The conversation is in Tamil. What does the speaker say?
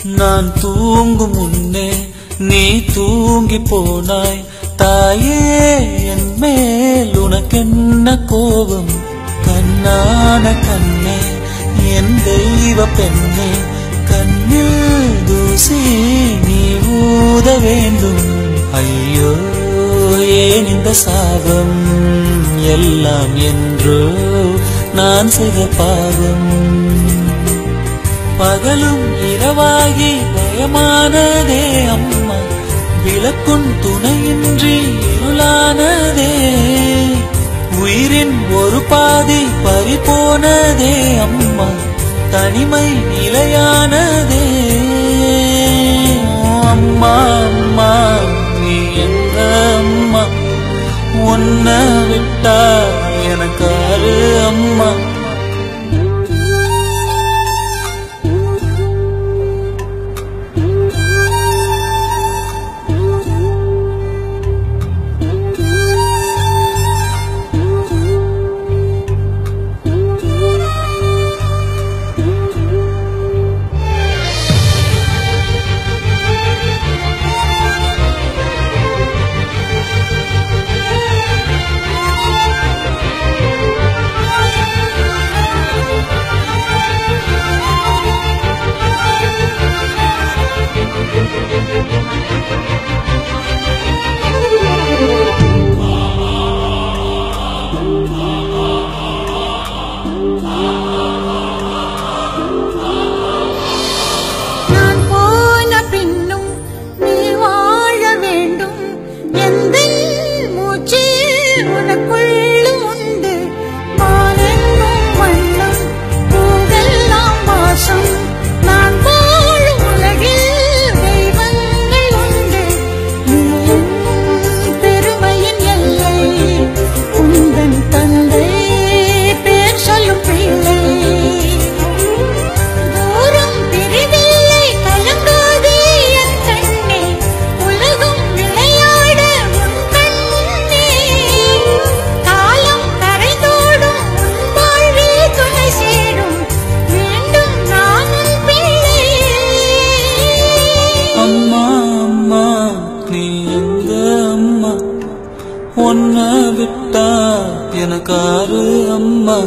நான் தூங்கும் முன்னே நீ தூங்கி போனாய் தாயே, என் மேல் உனக்கென்ன கோபம்? கண்ணான கண்ணே, என் தெய்வ பெண்ணே, கண்ணில் தூசி நீ ஊத வேண்டும். ஐயோ ஏன் இந்த சாபம் எல்லாம் என்றோ நான் செய்த பாவம். பகலும் இரவாகி பயமானதே அம்மா, விளக்குன் துணையின்றி இருளானதே. உயிரின் ஒரு பாதி பறிபோனதே அம்மா, தனிமை நிலையானதே. அம்மா அம்மா நீ எங்க அம்மா, உன்னை விட்டா எனக்காரு அம்மா. உன்னை விட்டா எனக்காரு அம்மா.